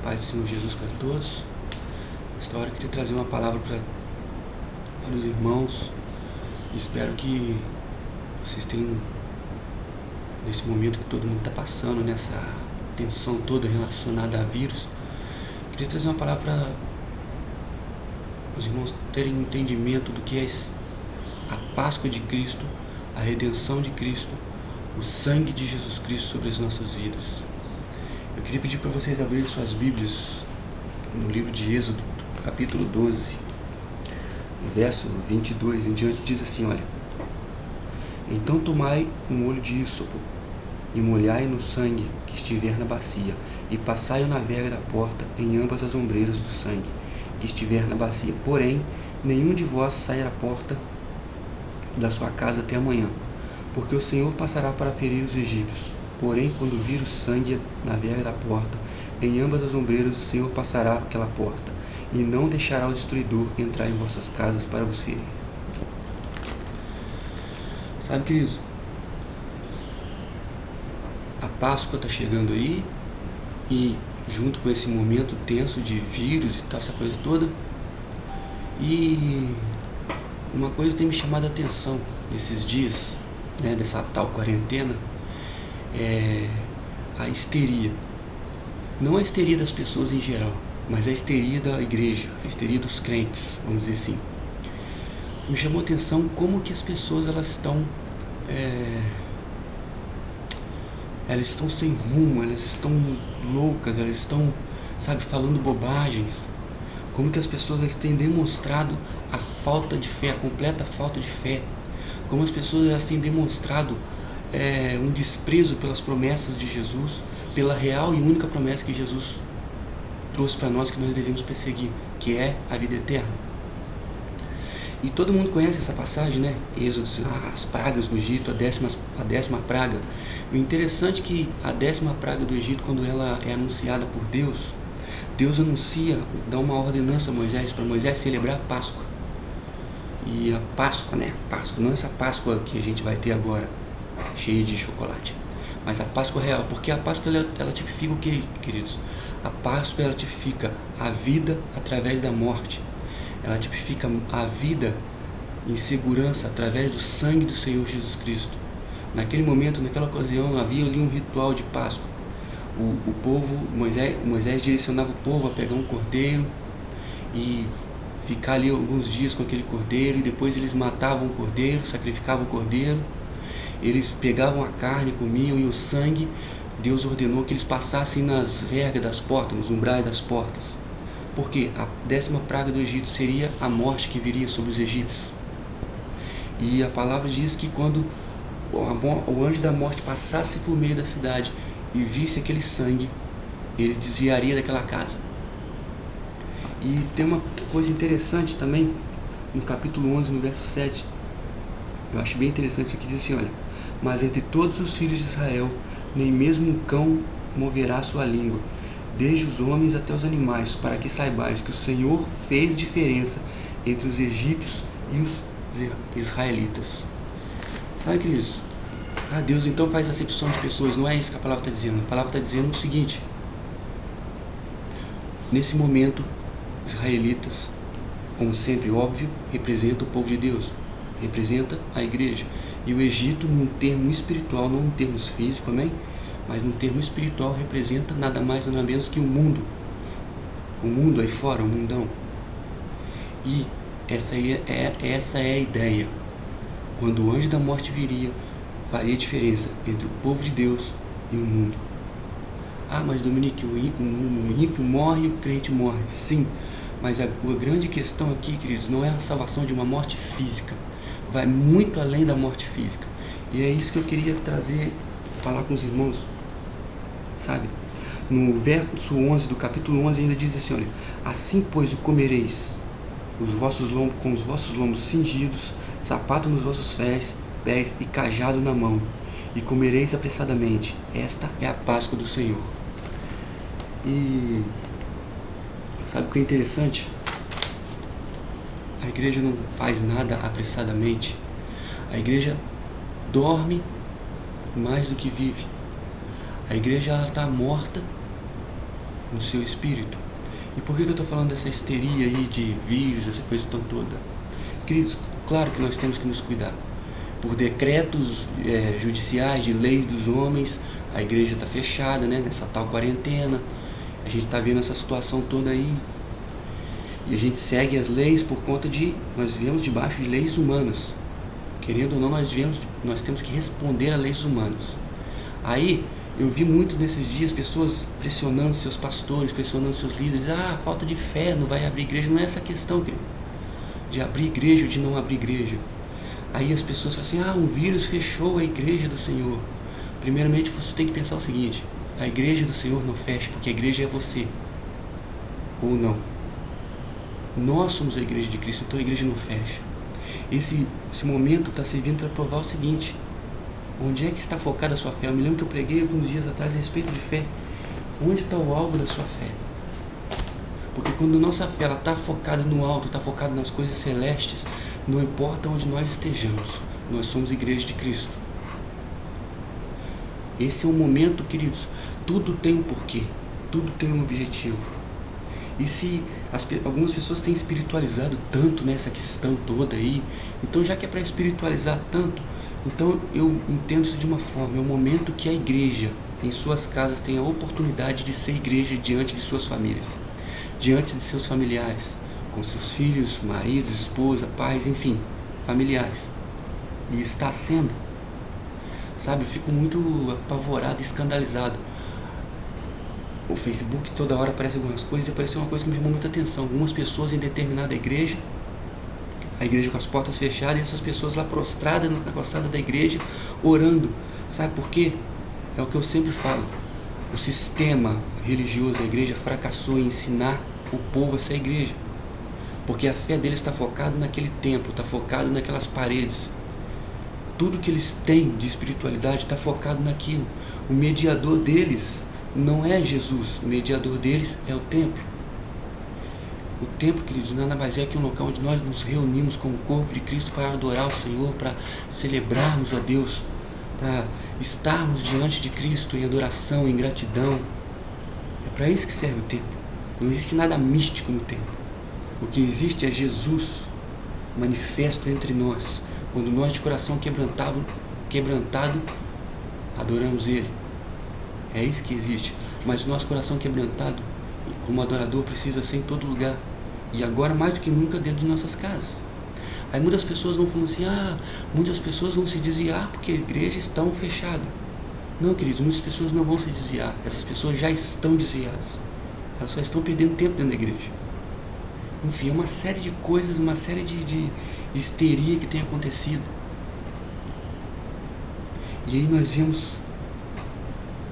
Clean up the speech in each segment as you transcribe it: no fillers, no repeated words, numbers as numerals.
Paz do Senhor Jesus para todos. Nesta hora eu queria trazer uma palavra para os irmãos. Espero que vocês tenham, nesse momento que todo mundo está passando, nessa tensão toda relacionada a vírus, queria trazer uma palavra para os irmãos terem entendimento do que é a Páscoa de Cristo, a redenção de Cristo, o sangue de Jesus Cristo sobre as nossas vidas. Eu queria pedir para vocês abrirem suas Bíblias no livro de Êxodo, capítulo 12, verso 22 em diante, diz assim, olha: Então tomai um molho de ísopo, e molhai no sangue que estiver na bacia, e passai-o na verga da porta em ambas as ombreiras do sangue que estiver na bacia. Porém, nenhum de vós saia da porta da sua casa até amanhã, porque o Senhor passará para ferir os egípcios. Porém, quando vir o sangue na verga da porta, em ambas as ombreiras, o Senhor passará aquela porta, e não deixará o destruidor entrar em vossas casas para vos ferir. Sabe, queridos, a Páscoa está chegando aí, e junto com esse momento tenso de vírus e tal, essa coisa toda, e uma coisa tem me chamado a atenção nesses dias, dessa tal quarentena, é a histeria. Não a histeria das pessoas em geral, mas a histeria da igreja, a histeria dos crentes, vamos dizer assim. Me chamou a atenção como que as pessoas elas estão sem rumo, elas estão loucas, elas estão, falando bobagens. Como que as pessoas elas têm demonstrado a falta de fé, a completa falta de fé. Como as pessoas elas têm demonstrado um desprezo pelas promessas de Jesus, pela real e única promessa que Jesus trouxe para nós, que nós devemos perseguir, que é a vida eterna. E todo mundo conhece essa passagem, Êxodo, as pragas do Egito, a décima praga. O interessante é que a 10ª praga do Egito, quando ela é anunciada por Deus, Deus anuncia, dá uma ordenança a Moisés, para Moisés celebrar a Páscoa. E a Páscoa, Páscoa, não essa Páscoa que a gente vai ter agora, cheia de chocolate, mas a Páscoa real, porque a Páscoa ela tipifica o que, queridos? A Páscoa ela tipifica a vida através da morte, ela tipifica a vida em segurança através do sangue do Senhor Jesus Cristo. Naquele momento, naquela ocasião, havia ali um ritual de Páscoa. O povo, Moisés direcionava o povo a pegar um cordeiro e ficar ali alguns dias com aquele cordeiro, e depois eles matavam o cordeiro, sacrificavam o cordeiro, eles pegavam a carne, comiam, e o sangue, Deus ordenou que eles passassem nas vergas das portas, nos umbrais das portas. Porque a 10ª praga do Egito seria a morte que viria sobre os egípcios. E a palavra diz que quando o anjo da morte passasse por meio da cidade e visse aquele sangue, ele desviaria daquela casa. E tem uma coisa interessante também, no capítulo 11, no verso 7, eu acho bem interessante isso aqui, diz assim, olha: Mas entre todos os filhos de Israel, nem mesmo um cão moverá sua língua, desde os homens até os animais, para que saibais que o Senhor fez diferença entre os egípcios e os israelitas. Sabe, queridos? Deus então faz acepção de pessoas, não é isso que a palavra está dizendo. A palavra está dizendo o seguinte: nesse momento, os israelitas, como sempre, óbvio, representa o povo de Deus, representa a igreja. E o Egito, num termo espiritual, não em termos físicos, amém? Mas num termo espiritual, representa nada mais nada menos que o mundo. O mundo aí fora, o mundão. E essa é a ideia. Quando o anjo da morte viria, faria diferença entre o povo de Deus e o mundo. Mas Dominique, o ímpio morre e o crente morre. Sim, mas a grande questão aqui, queridos, não é a salvação de uma morte física. Vai muito além da morte física. E é isso que eu queria trazer, falar com os irmãos. No verso 11 do capítulo 11 ainda diz assim, olha: Assim, pois, o comereis com os vossos lombos cingidos, sapato nos vossos pés e cajado na mão, e comereis apressadamente. Esta é a Páscoa do Senhor. E sabe o que é interessante? A igreja não faz nada apressadamente. A igreja dorme mais do que vive. A igreja está morta no seu espírito. E por que eu estou falando dessa histeria aí de vírus, essa coisa toda? Queridos, claro que nós temos que nos cuidar. Por decretos judiciais, de leis dos homens, a igreja está fechada, né, nessa tal quarentena. A gente está vendo essa situação toda aí. E a gente segue as leis por conta de... Nós vivemos debaixo de leis humanas. Querendo ou não, nós temos que responder a leis humanas. Aí, eu vi muito nesses dias pessoas pressionando seus pastores, pressionando seus líderes. Falta de fé, não vai abrir igreja. Não é essa a questão, querido, de abrir igreja ou de não abrir igreja. Aí as pessoas falam assim, um vírus fechou a igreja do Senhor. Primeiramente, você tem que pensar o seguinte: a igreja do Senhor não fecha, porque a igreja é você. Ou não. Nós somos a igreja de Cristo, então a igreja não fecha. Esse momento está servindo para provar o seguinte: onde é que está focada a sua fé? Eu me lembro que eu preguei alguns dias atrás a respeito de fé. Onde está o alvo da sua fé? Porque quando a nossa fé está focada no alto, está focada nas coisas celestes, não importa onde nós estejamos, nós somos igreja de Cristo. Esse é um momento, queridos, tudo tem um porquê, tudo tem um objetivo. E se algumas pessoas têm espiritualizado tanto nessa questão toda aí, então já que é para espiritualizar tanto, então eu entendo isso de uma forma: é o momento que a igreja, em suas casas, tem a oportunidade de ser igreja diante de suas famílias, diante de seus familiares, com seus filhos, maridos, esposa, pais, enfim, familiares. E está sendo. Sabe, eu fico muito apavorado, escandalizado. O Facebook toda hora aparece algumas coisas, e apareceu uma coisa que me chamou muita atenção. Algumas pessoas em determinada igreja, a igreja com as portas fechadas, e essas pessoas lá prostradas na calçada da igreja, orando. Sabe por quê? É o que eu sempre falo: o sistema religioso da igreja fracassou em ensinar o povo a ser igreja, porque a fé deles está focada naquele templo, está focado naquelas paredes. Tudo que eles têm de espiritualidade está focado naquilo. O mediador deles não é Jesus, o mediador deles é o templo. O templo, queridos, nada mais é que um local onde nós nos reunimos como corpo de Cristo para adorar o Senhor, para celebrarmos a Deus, para estarmos diante de Cristo em adoração, em gratidão. É para isso que serve o templo. Não existe nada místico no templo. O que existe é Jesus manifesto entre nós, quando nós de coração quebrantado adoramos Ele. É isso que existe. Mas nosso coração quebrantado, como adorador, precisa ser em todo lugar. E agora mais do que nunca dentro de nossas casas. Aí muitas pessoas vão falando assim: muitas pessoas vão se desviar porque as igrejas estão fechadas. Não, queridos, muitas pessoas não vão se desviar. Essas pessoas já estão desviadas. Elas só estão perdendo tempo dentro da igreja. Enfim, é uma série de coisas, uma série de histeria que tem acontecido. E aí nós vemos,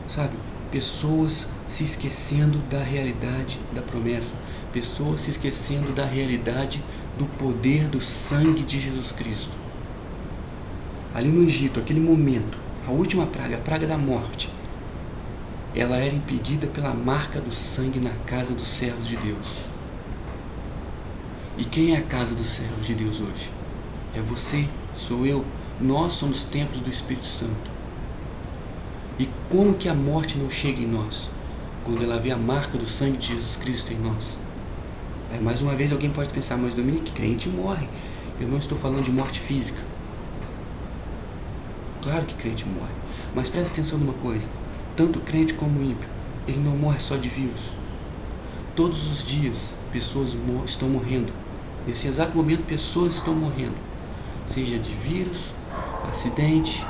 sabe, pessoas se esquecendo da realidade da promessa, pessoas se esquecendo da realidade do poder do sangue de Jesus Cristo. Ali no Egito, aquele momento, a última praga, a praga da morte, ela era impedida pela marca do sangue na casa dos servos de Deus. E quem é a casa dos servos de Deus hoje? É você, sou eu. Nós somos templos do Espírito Santo. E como que a morte não chega em nós? Quando ela vê a marca do sangue de Jesus Cristo em nós. Aí, mais uma vez alguém pode pensar: mas Dominique, crente morre. Eu não estou falando de morte física. Claro que crente morre. Mas preste atenção numa coisa: tanto crente como ímpio, ele não morre só de vírus. Todos os dias pessoas estão morrendo. Nesse exato momento pessoas estão morrendo. Seja de vírus, acidente,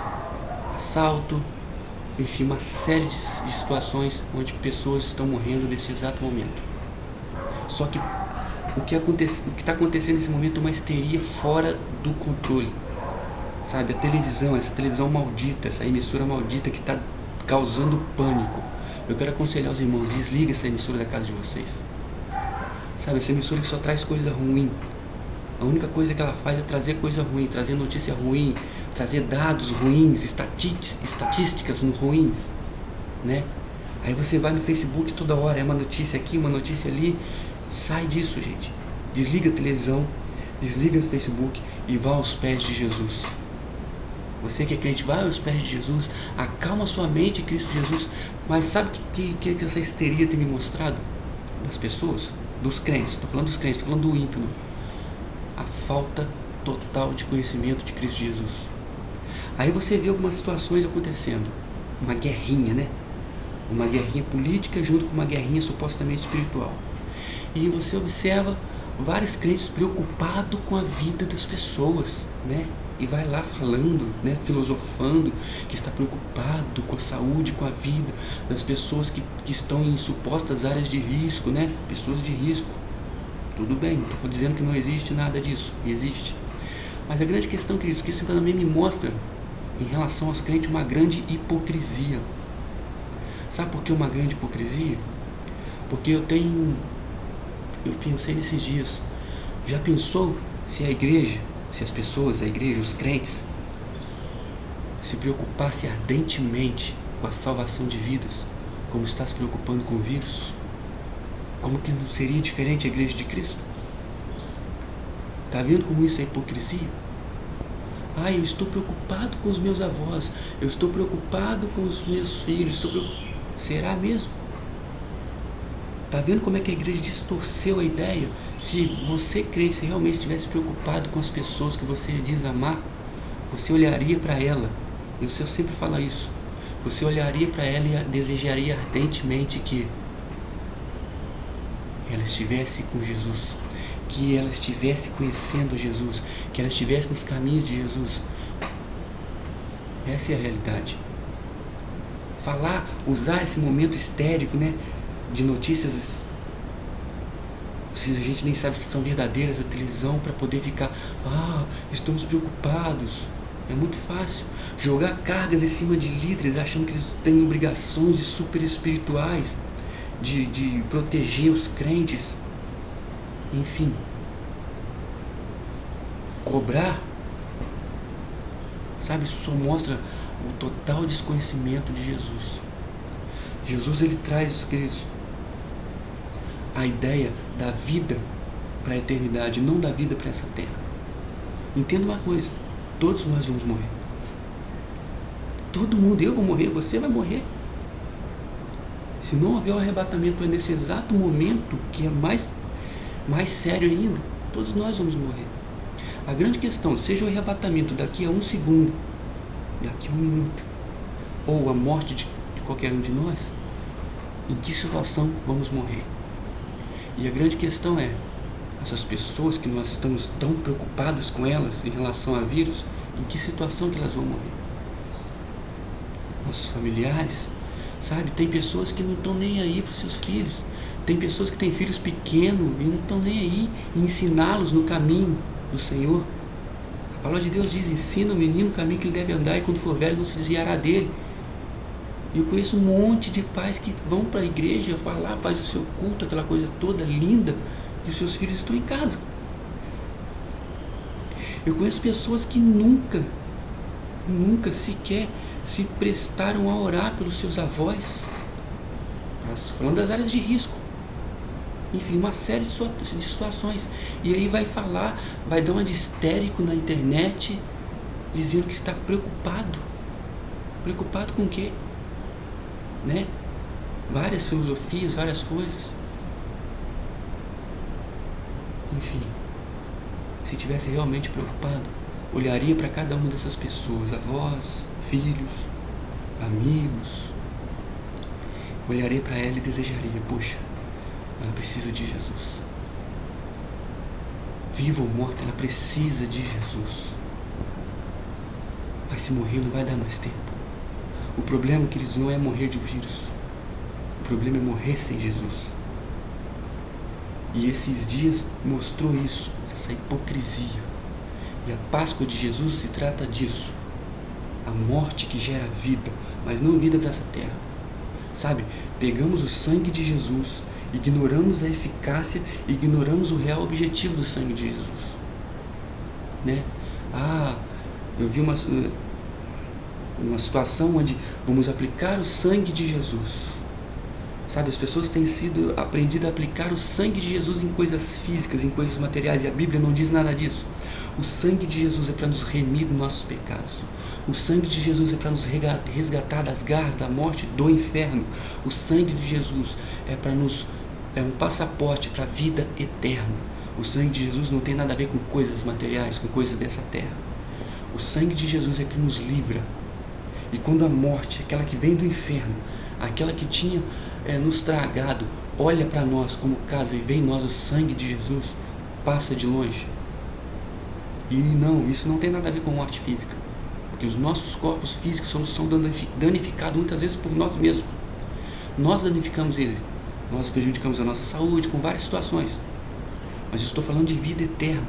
assalto, enfim, uma série de situações onde pessoas estão morrendo nesse exato momento. Só que o que está acontecendo nesse momento é uma histeria fora do controle. Sabe, a televisão, essa televisão maldita, essa emissora maldita que está causando pânico. Eu quero aconselhar os irmãos: desliga essa emissora da casa de vocês. Sabe, essa emissora que só traz coisa ruim. A única coisa que ela faz é trazer coisa ruim, trazer notícia ruim, trazer dados ruins, estatísticas ruins, né? Aí você vai no Facebook toda hora, é uma notícia aqui, uma notícia ali. Sai disso, gente. Desliga a televisão, desliga o Facebook e vá aos pés de Jesus. Você que é crente, vai aos pés de Jesus, acalma sua mente em Cristo Jesus. Mas sabe o que essa histeria tem me mostrado? Das pessoas, dos crentes, estou falando dos crentes, estou falando do ímpio. A falta total de conhecimento de Cristo Jesus. Aí você vê algumas situações acontecendo. Uma guerrinha, né? Uma guerrinha política junto com uma guerrinha supostamente espiritual. E você observa vários crentes preocupados com a vida das pessoas, né? E vai lá falando, né, filosofando, que está preocupado com a saúde, com a vida das pessoas que estão em supostas áreas de risco, né? Pessoas de risco. Tudo bem, não estou dizendo que não existe nada disso, existe. Mas a grande questão, queridos, que isso também me mostra, em relação aos crentes, uma grande hipocrisia. Sabe por que uma grande hipocrisia? Porque eu pensei nesses dias, já pensou se a igreja, se as pessoas, a igreja, os crentes, se preocupassem ardentemente com a salvação de vidas, como está se preocupando com o vírus? Como que não seria diferente a igreja de Cristo? Está vendo como isso é hipocrisia? Eu estou preocupado com os meus avós, eu estou preocupado com os meus filhos, será mesmo? Está vendo como é que a igreja distorceu a ideia? Se você crente, se realmente estivesse preocupado com as pessoas que você diz amar, você olharia para ela, e o Senhor sempre fala isso, você olharia para ela e desejaria ardentemente que ela estivesse com Jesus, que ela estivesse conhecendo Jesus, que ela estivesse nos caminhos de Jesus. Essa é a realidade. Usar esse momento histérico, né, de notícias, se a gente nem sabe se são verdadeiras, da televisão, para poder ficar, estamos preocupados. É muito fácil jogar cargas em cima de líderes, achando que eles têm obrigações super espirituais de proteger os crentes. Enfim, cobrar, sabe, isso só mostra o total desconhecimento de Jesus. Jesus, ele traz, queridos, a ideia da vida para a eternidade, não da vida para essa terra. Entenda uma coisa, todos nós vamos morrer. Todo mundo, eu vou morrer, você vai morrer. Se não houver o arrebatamento nesse exato momento, que é mais sério ainda, todos nós vamos morrer. A grande questão, seja o arrebatamento daqui a 1 segundo, daqui a 1 minuto, ou a morte de qualquer um de nós, em que situação vamos morrer? E a grande questão é, essas pessoas que nós estamos tão preocupados com elas em relação a vírus, em que situação que elas vão morrer? Nossos familiares, sabe? Tem pessoas que não estão nem aí para os seus filhos. Tem pessoas que têm filhos pequenos e não estão nem aí em ensiná-los no caminho do Senhor. A palavra de Deus diz, ensina o menino o caminho que ele deve andar e quando for velho não se desviará dele. E eu conheço um monte de pais que vão para a igreja, falar, faz o seu culto, aquela coisa toda linda, e os seus filhos estão em casa. Eu conheço pessoas que nunca sequer se prestaram a orar pelos seus avós, falando das áreas de risco. Enfim, uma série de situações. E aí vai dar uma de histérico na internet, dizendo que está preocupado. Preocupado com o quê? Né? Várias filosofias, várias coisas. Enfim, se tivesse realmente preocupado, olharia para cada uma dessas pessoas, avós, filhos, amigos, olharia para ela e desejaria, poxa, ela precisa de Jesus. Viva ou morta, ela precisa de Jesus. Mas se morrer não vai dar mais tempo. O problema, queridos, não é morrer de um vírus. O problema é morrer sem Jesus. E esses dias mostrou isso, essa hipocrisia. E a Páscoa de Jesus se trata disso. A morte que gera vida, mas não vida para essa terra. Sabe, pegamos o sangue de Jesus, ignoramos a eficácia, ignoramos o real objetivo do sangue de Jesus. Né? Eu vi uma situação onde vamos aplicar o sangue de Jesus. Sabe, as pessoas têm aprendido a aplicar o sangue de Jesus em coisas físicas, em coisas materiais, e a Bíblia não diz nada disso. O sangue de Jesus é para nos remir dos nossos pecados. O sangue de Jesus é para nos resgatar das garras da morte, do inferno. O sangue de Jesus é um passaporte para a vida eterna. O sangue de Jesus não tem nada a ver com coisas materiais, com coisas dessa terra. O sangue de Jesus é que nos livra. E quando a morte, aquela que vem do inferno, aquela que tinha nos tragado, olha para nós como casa e vê em nós o sangue de Jesus, passa de longe. E não, isso não tem nada a ver com morte física. Porque os nossos corpos físicos são danificados muitas vezes por nós mesmos. Nós danificamos ele. Nós prejudicamos a nossa saúde com várias situações. Mas eu estou falando de vida eterna.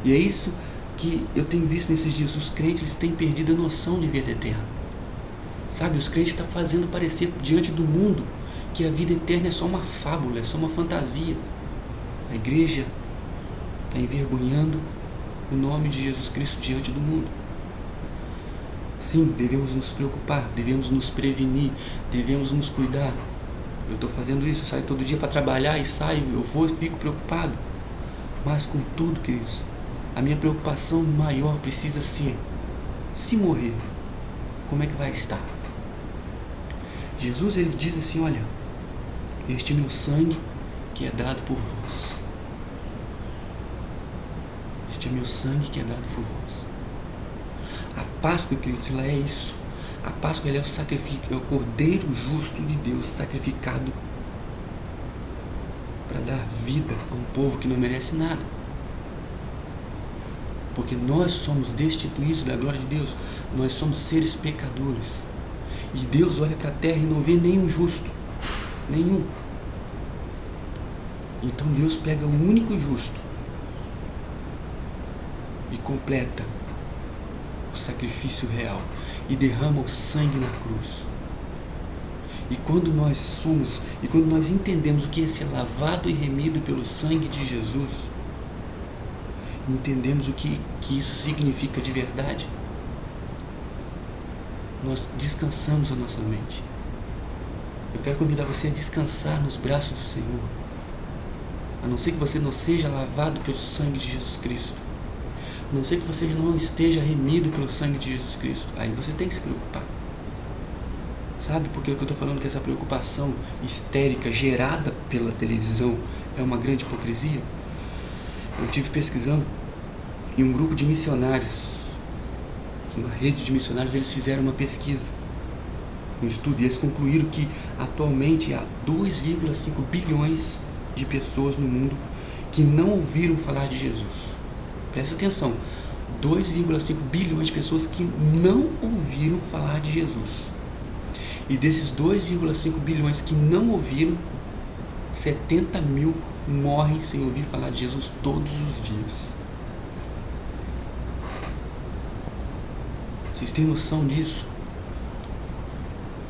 E é isso que eu tenho visto nesses dias. Os crentes, eles têm perdido a noção de vida eterna. Sabe, os crentes estão fazendo parecer diante do mundo que a vida eterna é só uma fábula, é só uma fantasia. A igreja está envergonhando o nome de Jesus Cristo diante do mundo. Sim, devemos nos preocupar, devemos nos prevenir, devemos nos cuidar. Eu estou fazendo isso, eu saio todo dia para trabalhar e saio, eu vou e fico preocupado. Mas contudo, queridos, a minha preocupação maior precisa ser: se morrer, como é que vai estar? Jesus, ele diz assim: olha, este é meu sangue que é dado por vós. Este é meu sangue que é dado por vós. A Páscoa, queridos, ela é isso. A Páscoa, ela é o sacrifício, é o Cordeiro justo de Deus sacrificado para dar vida a um povo que não merece nada. Porque nós somos destituídos da glória de Deus. Nós somos seres pecadores. E Deus olha para a terra e não vê nenhum justo. Nenhum. Então Deus pega o único justo e completa o sacrifício real e derrama o sangue na cruz. E quando nós entendemos o que é ser lavado e remido pelo sangue de Jesus, entendemos o que isso significa de verdade, nós descansamos a nossa mente. Eu quero convidar você a descansar nos braços do Senhor, a não ser que você não seja lavado pelo sangue de Jesus Cristo, a não ser que você não esteja remido pelo sangue de Jesus Cristo. Aí você tem que se preocupar. Sabe por que eu estou falando que essa preocupação histérica gerada pela televisão é uma grande hipocrisia? Eu estive pesquisando e um grupo de missionários, uma rede de missionários, eles fizeram uma pesquisa, um estudo, e eles concluíram que atualmente há 2,5 bilhões de pessoas no mundo que não ouviram falar de Jesus. Presta atenção, 2,5 bilhões de pessoas que não ouviram falar de Jesus. E desses 2,5 bilhões que não ouviram, 70 mil morrem sem ouvir falar de Jesus todos os dias. Vocês têm noção disso?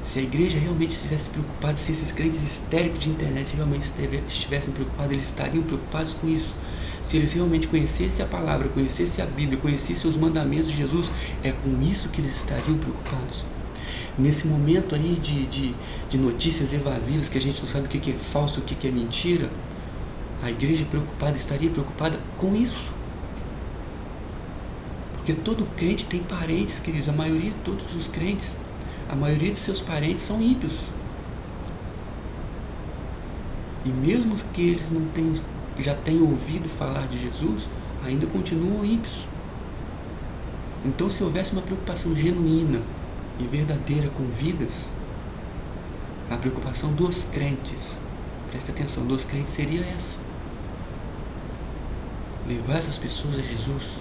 Se a igreja realmente estivesse preocupada, se esses crentes histéricos de internet realmente estivessem preocupados, eles estariam preocupados com isso. Se eles realmente conhecessem a palavra, conhecessem a Bíblia, conhecessem os mandamentos de Jesus, é com isso que eles estariam preocupados. Nesse momento aí de notícias evasivas, que a gente não sabe o que é falso, o que é mentira, a igreja estaria preocupada com isso. Porque todo crente tem parentes, queridos, todos os crentes, a maioria de seus parentes são ímpios. E mesmo que eles já tenham ouvido falar de Jesus, ainda continuam ímpios. Então, se houvesse uma preocupação genuína e verdadeira com vidas, a preocupação dos crentes, presta atenção, dos crentes seria essa: levar essas pessoas a Jesus,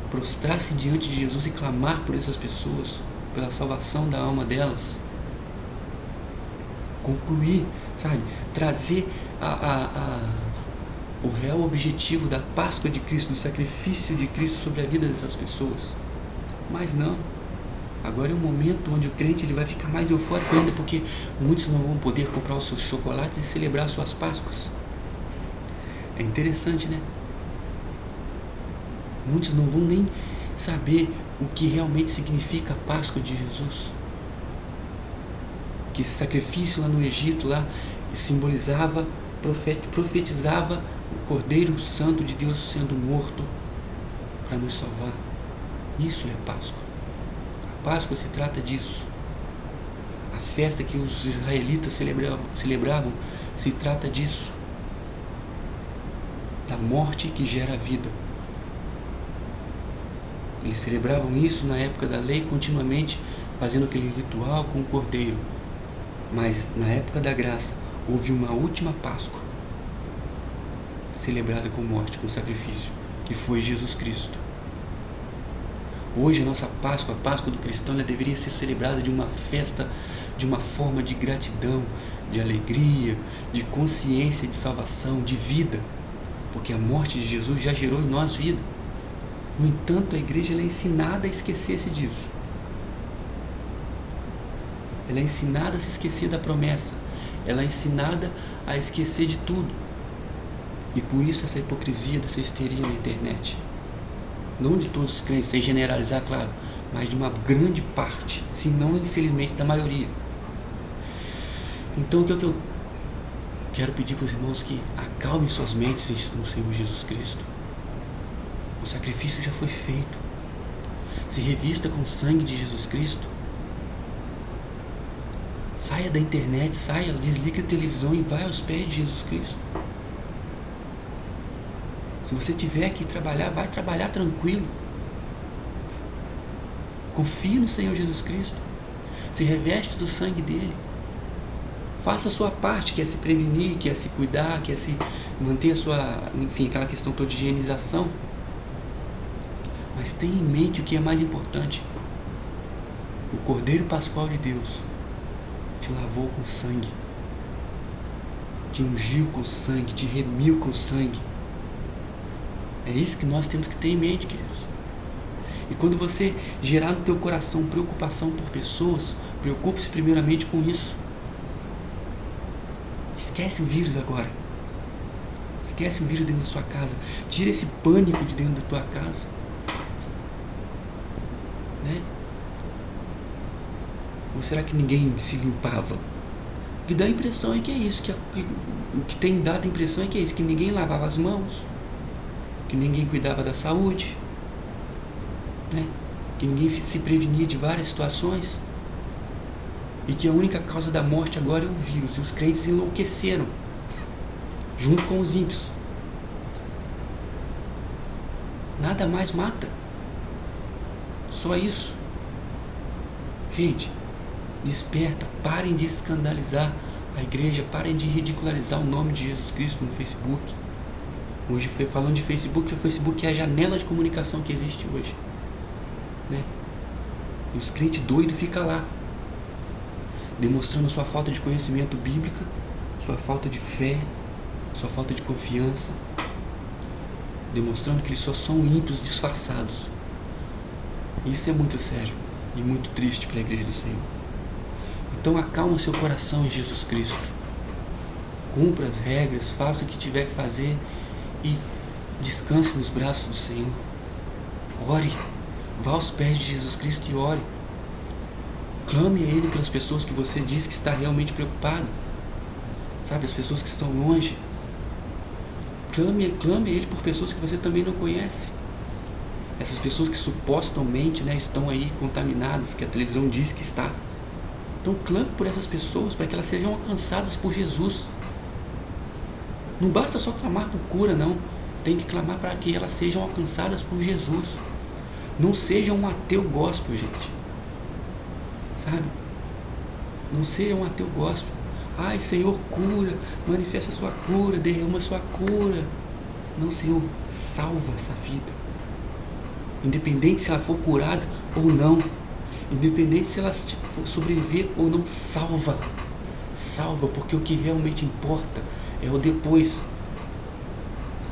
prostrar-se diante de Jesus e clamar por essas pessoas, pela salvação da alma delas, concluir, sabe, trazer o real objetivo da Páscoa de Cristo, do sacrifício de Cristo sobre a vida dessas pessoas. Mas não. Agora é um momento onde o crente ele vai ficar mais eufórico ainda, porque muitos não vão poder comprar os seus chocolates e celebrar suas Páscoas. É interessante, né? Muitos não vão nem saber o que realmente significa a Páscoa de Jesus. Que esse sacrifício lá no Egito lá simbolizava, profetizava o Cordeiro Santo de Deus sendo morto para nos salvar. Isso é a Páscoa. A Páscoa se trata disso. A festa que os israelitas celebravam se trata disso. Da morte que gera a vida. Eles celebravam isso na época da lei, continuamente fazendo aquele ritual com o cordeiro. Mas na época da graça, houve uma última Páscoa, celebrada com morte, com sacrifício, que foi Jesus Cristo. Hoje a nossa Páscoa, a Páscoa do cristão, ela deveria ser celebrada de uma festa, de uma forma de gratidão, de alegria, de consciência de salvação, de vida, porque a morte de Jesus já gerou em nós vida. No entanto, a igreja ela é ensinada a esquecer-se disso. Ela é ensinada a se esquecer da promessa. Ela é ensinada a esquecer de tudo. E por isso essa hipocrisia, dessa histeria na internet. Não de todos os crentes, sem generalizar, claro, mas de uma grande parte, se não infelizmente da maioria. Então o que eu quero pedir para os irmãos que acalmem suas mentes no Senhor Jesus Cristo. O sacrifício já foi feito. Se revista com o sangue de Jesus Cristo. Saia da internet, desliga a televisão e vai aos pés de Jesus Cristo. Se você tiver que trabalhar, vai trabalhar tranquilo. Confie no Senhor Jesus Cristo. Se reveste do sangue dele. Faça a sua parte, que é se prevenir, que é se cuidar, que é se manter a sua, enfim, aquela questão toda de higienização. Mas tenha em mente o que é mais importante. O Cordeiro Pascual de Deus te lavou com sangue, te ungiu com sangue, te remiu com sangue. É isso que nós temos que ter em mente, queridos. E quando você gerar no teu coração preocupação por pessoas, preocupe-se primeiramente com isso. Esquece o vírus agora. Esquece o vírus dentro da sua casa. Tira esse pânico de dentro da tua casa. Né? Ou será que ninguém se limpava? O que dá a impressão é que é isso. O que tem dado a impressão é que é isso. Que ninguém lavava as mãos. Que ninguém cuidava da saúde. Né? Que ninguém se prevenia de várias situações. E que a única causa da morte agora é o vírus. E os crentes enlouqueceram. Junto com os ímpios. Nada mais mata. Só isso. Gente, desperta. Parem de escandalizar a igreja. Parem de ridicularizar o nome de Jesus Cristo no Facebook. Hoje foi falando de Facebook. O Facebook é a janela de comunicação que existe hoje. Né? E os crentes doidos ficam lá. Demonstrando sua falta de conhecimento bíblico. Sua falta de fé. Sua falta de confiança. Demonstrando que eles só são ímpios disfarçados. Isso é muito sério e muito triste para a igreja do Senhor. Então acalma seu coração em Jesus Cristo. Cumpra as regras, faça o que tiver que fazer e descanse nos braços do Senhor. Ore, vá aos pés de Jesus Cristo e ore. Clame a Ele pelas pessoas que você diz que está realmente preocupado. Sabe, as pessoas que estão longe. Clame a Ele por pessoas que você também não conhece. Essas pessoas que supostamente, né, estão aí contaminadas, que a televisão diz que está. Então clame por essas pessoas para que elas sejam alcançadas por Jesus. Não basta só clamar por cura, não. Tem que clamar para que elas sejam alcançadas por Jesus. Não seja um ateu gospel, gente. Sabe? Não seja um ateu gospel. Ai, Senhor, cura, manifesta a sua cura, derrama a sua cura. Não, Senhor, salva essa vida. Independente se ela for curada ou não. Independente se ela for sobreviver ou não, salva. Salva, porque o que realmente importa é o depois.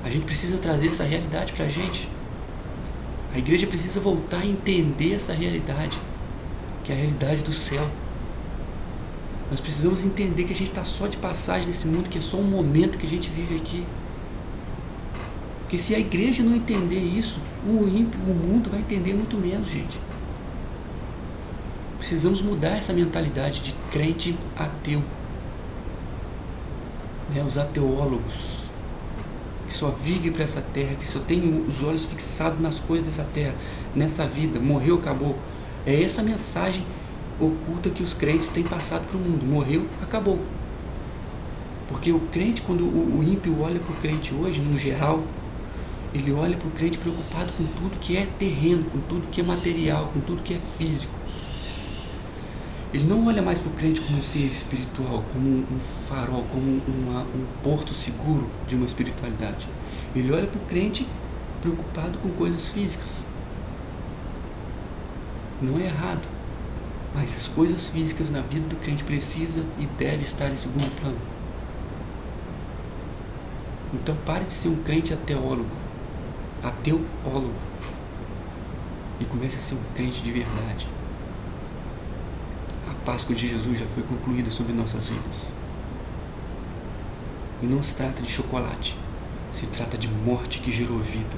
A gente precisa trazer essa realidade para a gente. A igreja precisa voltar a entender essa realidade, que é a realidade do céu. Nós precisamos entender que a gente está só de passagem nesse mundo, que é só um momento que a gente vive aqui. Porque se a igreja não entender isso, o ímpio, o mundo vai entender muito menos, gente. Precisamos mudar essa mentalidade de crente ateu. Os ateólogos, que que só vive para essa terra, que só tem os olhos fixados nas coisas dessa terra, nessa vida, morreu, acabou. É essa mensagem oculta que os crentes têm passado para o mundo. Morreu, acabou. Porque o crente, quando o ímpio olha para o crente hoje, no geral, ele olha para o crente preocupado com tudo que é terreno, com tudo que é material, com tudo que é físico. Ele não olha mais para o crente como um ser espiritual, como um farol, como um porto seguro de uma espiritualidade. Ele olha para o crente preocupado com coisas físicas. Não é errado, mas as coisas físicas na vida do crente precisa e deve estar em segundo plano. Então pare de ser um crente ateólogo, e comece a ser um crente de verdade. A Páscoa de Jesus já foi concluída sobre nossas vidas. E não se trata de chocolate, se trata de morte que gerou vida,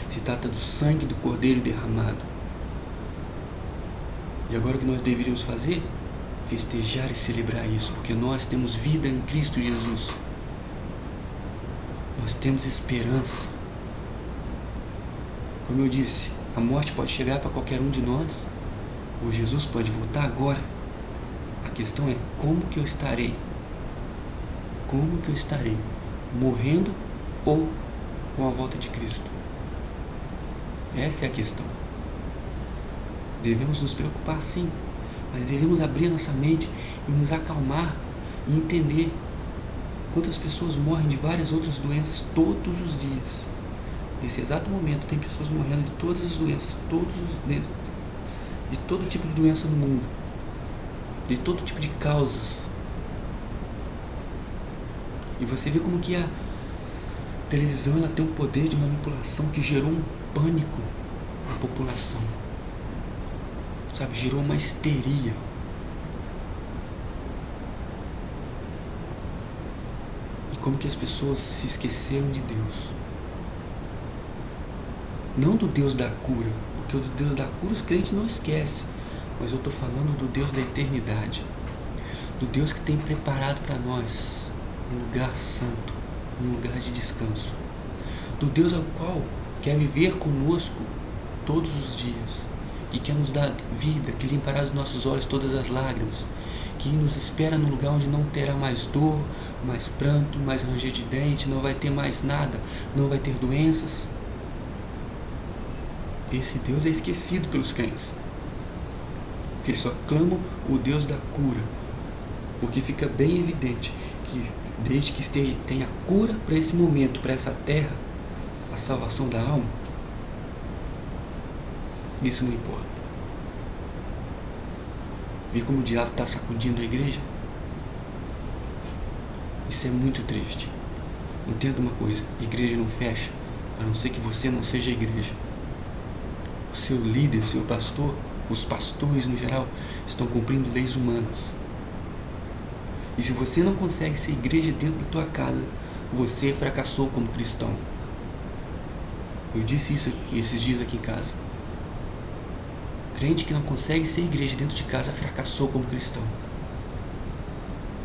se trata do sangue do Cordeiro derramado. E agora o que nós deveríamos fazer? Festejar e celebrar isso, porque nós temos vida em Cristo Jesus. Nós temos esperança. Como eu disse, a morte pode chegar para qualquer um de nós, ou Jesus pode voltar agora. A questão é como que eu estarei? Como que eu estarei? Morrendo ou com a volta de Cristo? Essa é a questão. Devemos nos preocupar sim, mas devemos abrir nossa mente e nos acalmar e entender quantas pessoas morrem de várias outras doenças todos os dias. Nesse exato momento tem pessoas morrendo de todas as doenças, de todo tipo de doença no mundo, de todo tipo de causas. E você vê como que a televisão ela tem um poder de manipulação que gerou um pânico na população. Sabe, gerou uma histeria. E como que as pessoas se esqueceram de Deus. Não do Deus da cura, porque o do Deus da cura os crentes não esquecem. Mas eu estou falando do Deus da eternidade. Do Deus que tem preparado para nós um lugar santo, um lugar de descanso. Do Deus ao qual quer viver conosco todos os dias. Que quer nos dar vida, que limpará dos nossos olhos todas as lágrimas, que nos espera num lugar onde não terá mais dor, mais pranto, mais ranger de dente, não vai ter mais nada, não vai ter doenças. Esse Deus é esquecido pelos crentes, porque eles só clamam o Deus da cura, porque fica bem evidente que desde que tenha cura para esse momento, para essa terra, a salvação da alma, isso não importa. Vê como o diabo está sacudindo a igreja? Isso é muito triste. Entenda uma coisa, igreja não fecha, a não ser que você não seja a igreja. O seu líder, o seu pastor, os pastores no geral, estão cumprindo leis humanas. E se você não consegue ser igreja dentro da tua casa, você fracassou como cristão. Eu disse isso esses dias aqui em casa. Crente que não consegue ser igreja dentro de casa fracassou como cristão.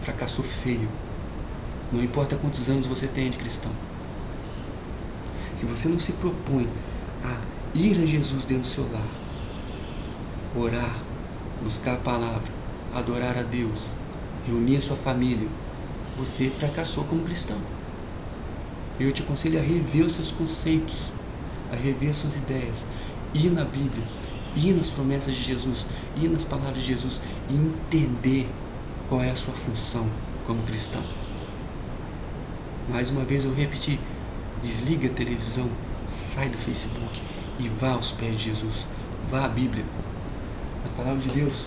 Fracassou feio. Não importa quantos anos você tem de cristão. Se você não se propõe a ir a Jesus dentro do seu lar, orar, buscar a palavra, adorar a Deus, reunir a sua família, você fracassou como cristão. Eu te aconselho a rever os seus conceitos, a rever as suas ideias, ir na Bíblia, ir nas promessas de Jesus, ir nas palavras de Jesus e entender qual é a sua função como cristão. Mais uma vez eu repeti, desliga a televisão, sai do Facebook e vá aos pés de Jesus, vá à Bíblia, na palavra de Deus,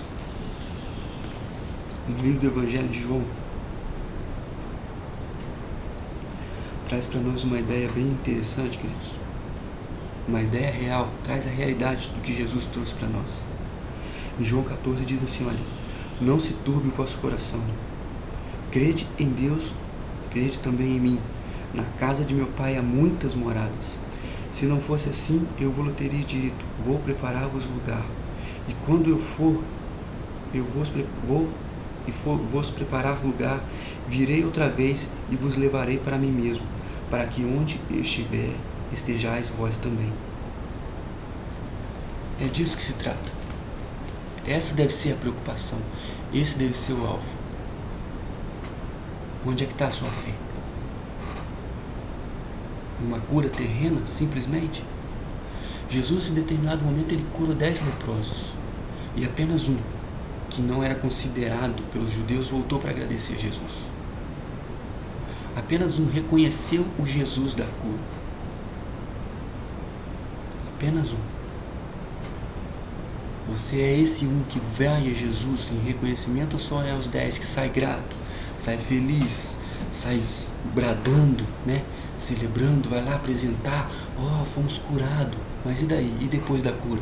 no livro do Evangelho de João, traz para nós uma ideia bem interessante, queridos. Uma ideia real, traz a realidade do que Jesus trouxe para nós. Em João 14 diz assim, olha, não se turbe o vosso coração. Crede em Deus, crede também em mim. Na casa de meu pai há muitas moradas. Se não fosse assim, eu vos teria dito, vou preparar-vos lugar. E quando eu for, vos preparar lugar, virei outra vez e vos levarei para mim mesmo, para que onde eu estiver, estejais vós também. É disso que se trata. Essa deve ser a preocupação. Esse deve ser o alvo. Onde é que está a sua fé? Numa cura terrena, simplesmente? Jesus, em determinado momento, ele cura 10 leprosos. E apenas um, que não era considerado pelos judeus, voltou para agradecer a Jesus. Apenas um reconheceu o Jesus da cura. Apenas um. Você é esse um que vai a Jesus em reconhecimento, ou só é os 10 que sai grato, sai feliz, sai bradando, né? Celebrando, vai lá apresentar, fomos curados, mas e daí? E depois da cura?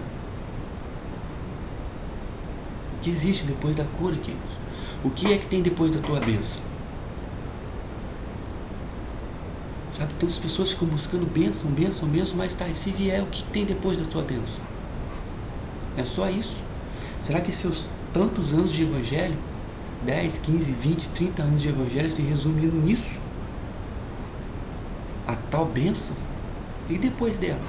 O que existe depois da cura, queridos? O que é que tem depois da tua bênção? Sabe, tantas pessoas ficam buscando bênção, mas tá, e se vier, o que tem depois da tua bênção? É só isso? Será que seus tantos anos de evangelho, 10, 15, 20, 30 anos de evangelho, se resumindo nisso? A tal bênção? E depois dela?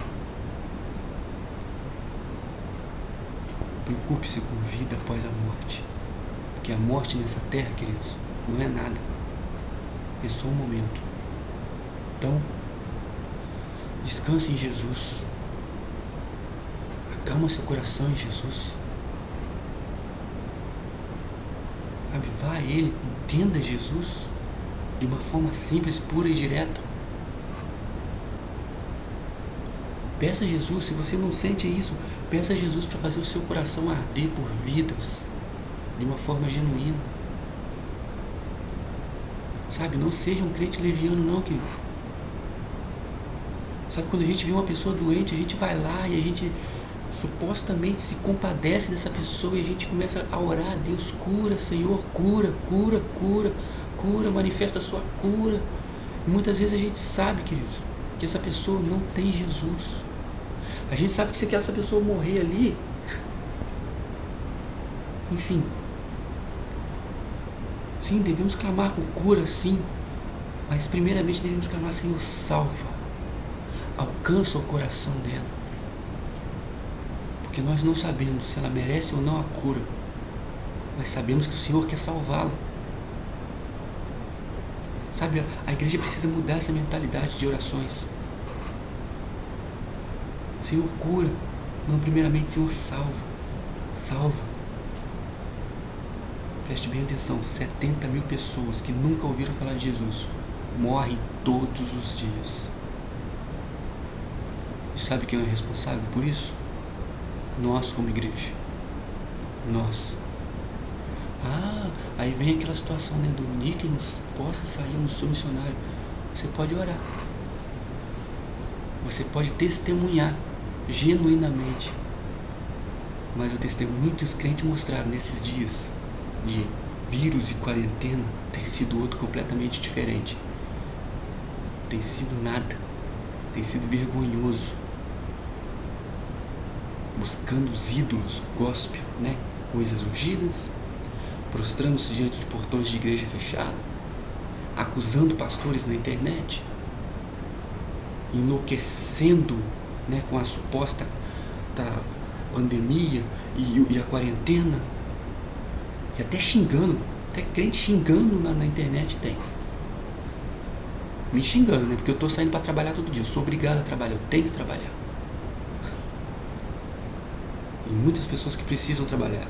Preocupe-se com vida após a morte. Porque a morte nessa terra, queridos, não é nada. É só um momento. Então, descanse em Jesus. Acalma seu coração em Jesus. Sabe, vá a Ele, entenda Jesus de uma forma simples, pura e direta. Peça a Jesus, se você não sente isso, peça a Jesus para fazer o seu coração arder por vidas de uma forma genuína. Sabe, não seja um crente leviano não, querido. Sabe, quando a gente vê uma pessoa doente, a gente vai lá e a gente supostamente se compadece dessa pessoa e a gente começa a orar: Deus, cura, Senhor, cura, cura, cura, cura, manifesta a sua cura. E muitas vezes a gente sabe, queridos, que essa pessoa não tem Jesus. A gente sabe que se essa pessoa morrer ali, enfim, sim, devemos clamar por cura, sim, mas primeiramente devemos clamar: Senhor, salva, alcança o coração dela, porque nós não sabemos se ela merece ou não a cura, mas sabemos que o Senhor quer salvá-la. Sabe, a igreja precisa mudar essa mentalidade de orações. Senhor, cura, não, primeiramente, Senhor, salva, salva. Preste bem atenção, 70 mil pessoas que nunca ouviram falar de Jesus morrem todos os dias. E sabe quem é o responsável por isso? Nós, como igreja. Nós. Aí vem aquela situação, né? Dominique, nos possa sair, eu não sou missionário. Você pode orar. Você pode testemunhar genuinamente. Mas o testemunho que os crentes mostraram nesses dias de vírus e quarentena tem sido outro completamente diferente. Tem sido nada. Tem sido vergonhoso. Buscando os ídolos, gospel, né? Coisas ungidas, prostrando-se diante de portões de igreja fechada, acusando pastores na internet, enlouquecendo, né, com a suposta pandemia e a quarentena, e até xingando, até crente xingando na internet tem. Me xingando, né? Porque eu estou saindo para trabalhar todo dia, eu sou obrigado a trabalhar, eu tenho que trabalhar. E muitas pessoas que precisam trabalhar.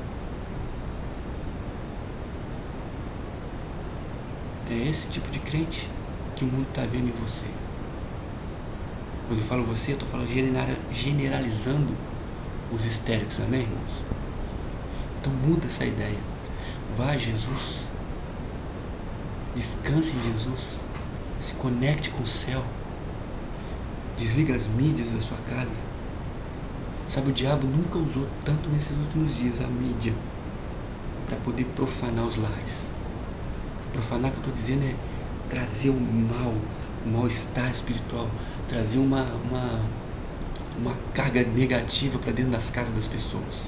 É esse tipo de crente que o mundo está vendo em você. Quando eu falo você, eu estou falando generalizando os histéricos, amém, irmãos? Então muda essa ideia. Vá a Jesus. Descanse em Jesus. Se conecte com o céu. Desliga as mídias da sua casa. Sabe, o diabo nunca usou tanto nesses últimos dias a mídia para poder profanar os lares. Profanar, que eu estou dizendo, é trazer o mal-estar espiritual, trazer uma carga negativa para dentro das casas das pessoas.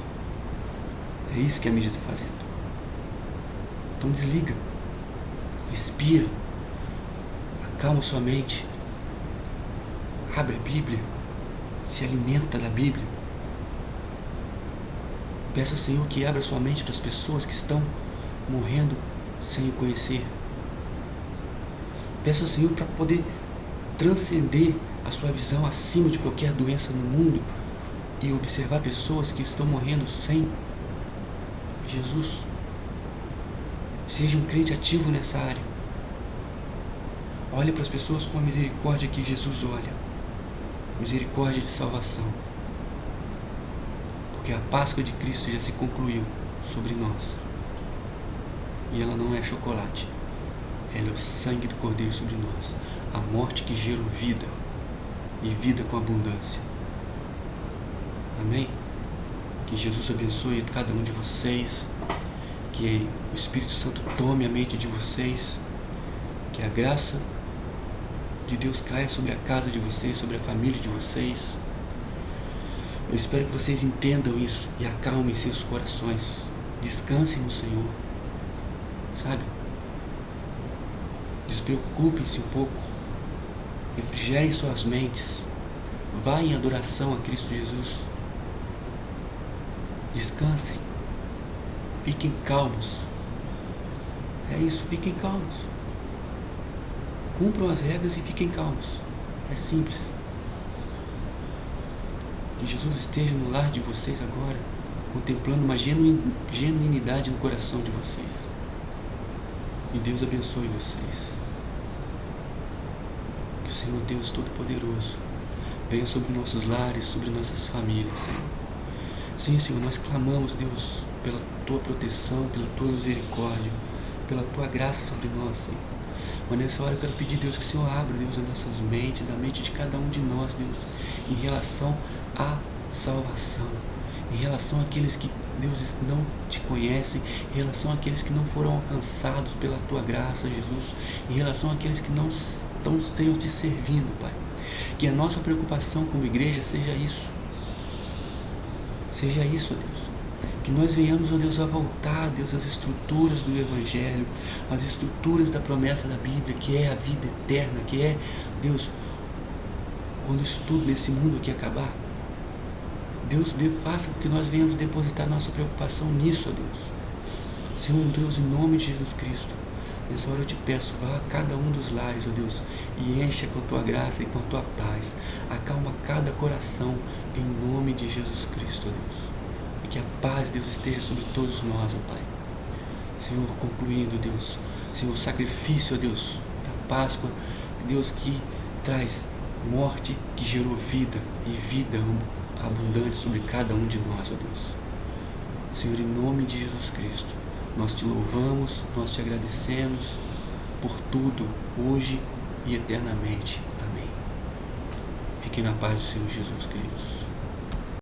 É isso que a mídia está fazendo. Então desliga, respira, acalma sua mente, abre a Bíblia, se alimenta da Bíblia. Peça ao Senhor que abra sua mente para as pessoas que estão morrendo sem o conhecer. Peça ao Senhor para poder transcender a sua visão acima de qualquer doença no mundo e observar pessoas que estão morrendo sem Jesus. Seja um crente ativo nessa área. Olhe para as pessoas com a misericórdia que Jesus olha. Misericórdia de salvação. Porque a Páscoa de Cristo já se concluiu sobre nós. E ela não é chocolate. Ela é o sangue do Cordeiro sobre nós. A morte que gerou vida. E vida com abundância. Amém? Que Jesus abençoe cada um de vocês. Que o Espírito Santo tome a mente de vocês. Que a graça de Deus caia sobre a casa de vocês, sobre a família de vocês. Eu espero que vocês entendam isso e acalmem seus corações. Descansem no Senhor. Sabe? Despreocupem-se um pouco. Refrigerem suas mentes. Vá em adoração a Cristo Jesus. Descansem. Fiquem calmos. É isso, fiquem calmos. Cumpram as regras e fiquem calmos. É simples. Que Jesus esteja no lar de vocês agora, contemplando uma genuinidade no coração de vocês. E Deus abençoe vocês. Que o Senhor Deus Todo-Poderoso venha sobre nossos lares, sobre nossas famílias, Senhor. Sim, Senhor, nós clamamos, Deus, pela Tua proteção, pela Tua misericórdia, pela Tua graça sobre nós, Senhor. Mas nessa hora eu quero pedir, Deus, que o Senhor abra, Deus, as nossas mentes, a mente de cada um de nós, Deus, em relação à salvação, em relação àqueles que, Deus, não te conhecem, em relação àqueles que não foram alcançados pela Tua graça, Jesus, em relação àqueles que não estão, Senhor, te servindo, Pai. Que a nossa preocupação como igreja seja isso. Seja isso, ó Deus. Que nós venhamos, ó Deus, a voltar, Deus, às estruturas do Evangelho, às estruturas da promessa da Bíblia, que é a vida eterna, que é, Deus, quando isso tudo nesse mundo aqui acabar, Deus, faça com que nós venhamos depositar nossa preocupação nisso, ó Deus. Senhor, Deus, em nome de Jesus Cristo, nessa hora eu te peço, vá a cada um dos lares, ó Deus, e encha com a Tua graça e com a Tua paz. Acalma cada coração, em nome de Jesus Cristo, ó Deus. E que a paz, Deus, esteja sobre todos nós, ó Pai. Senhor, concluindo, Deus, Senhor, o sacrifício, ó Deus, da Páscoa, Deus, que traz morte, que gerou vida, e vida abundante sobre cada um de nós, ó Deus. Senhor, em nome de Jesus Cristo, nós te louvamos, nós te agradecemos por tudo, hoje e eternamente. Amém. Fiquem na paz do Senhor Jesus, queridos.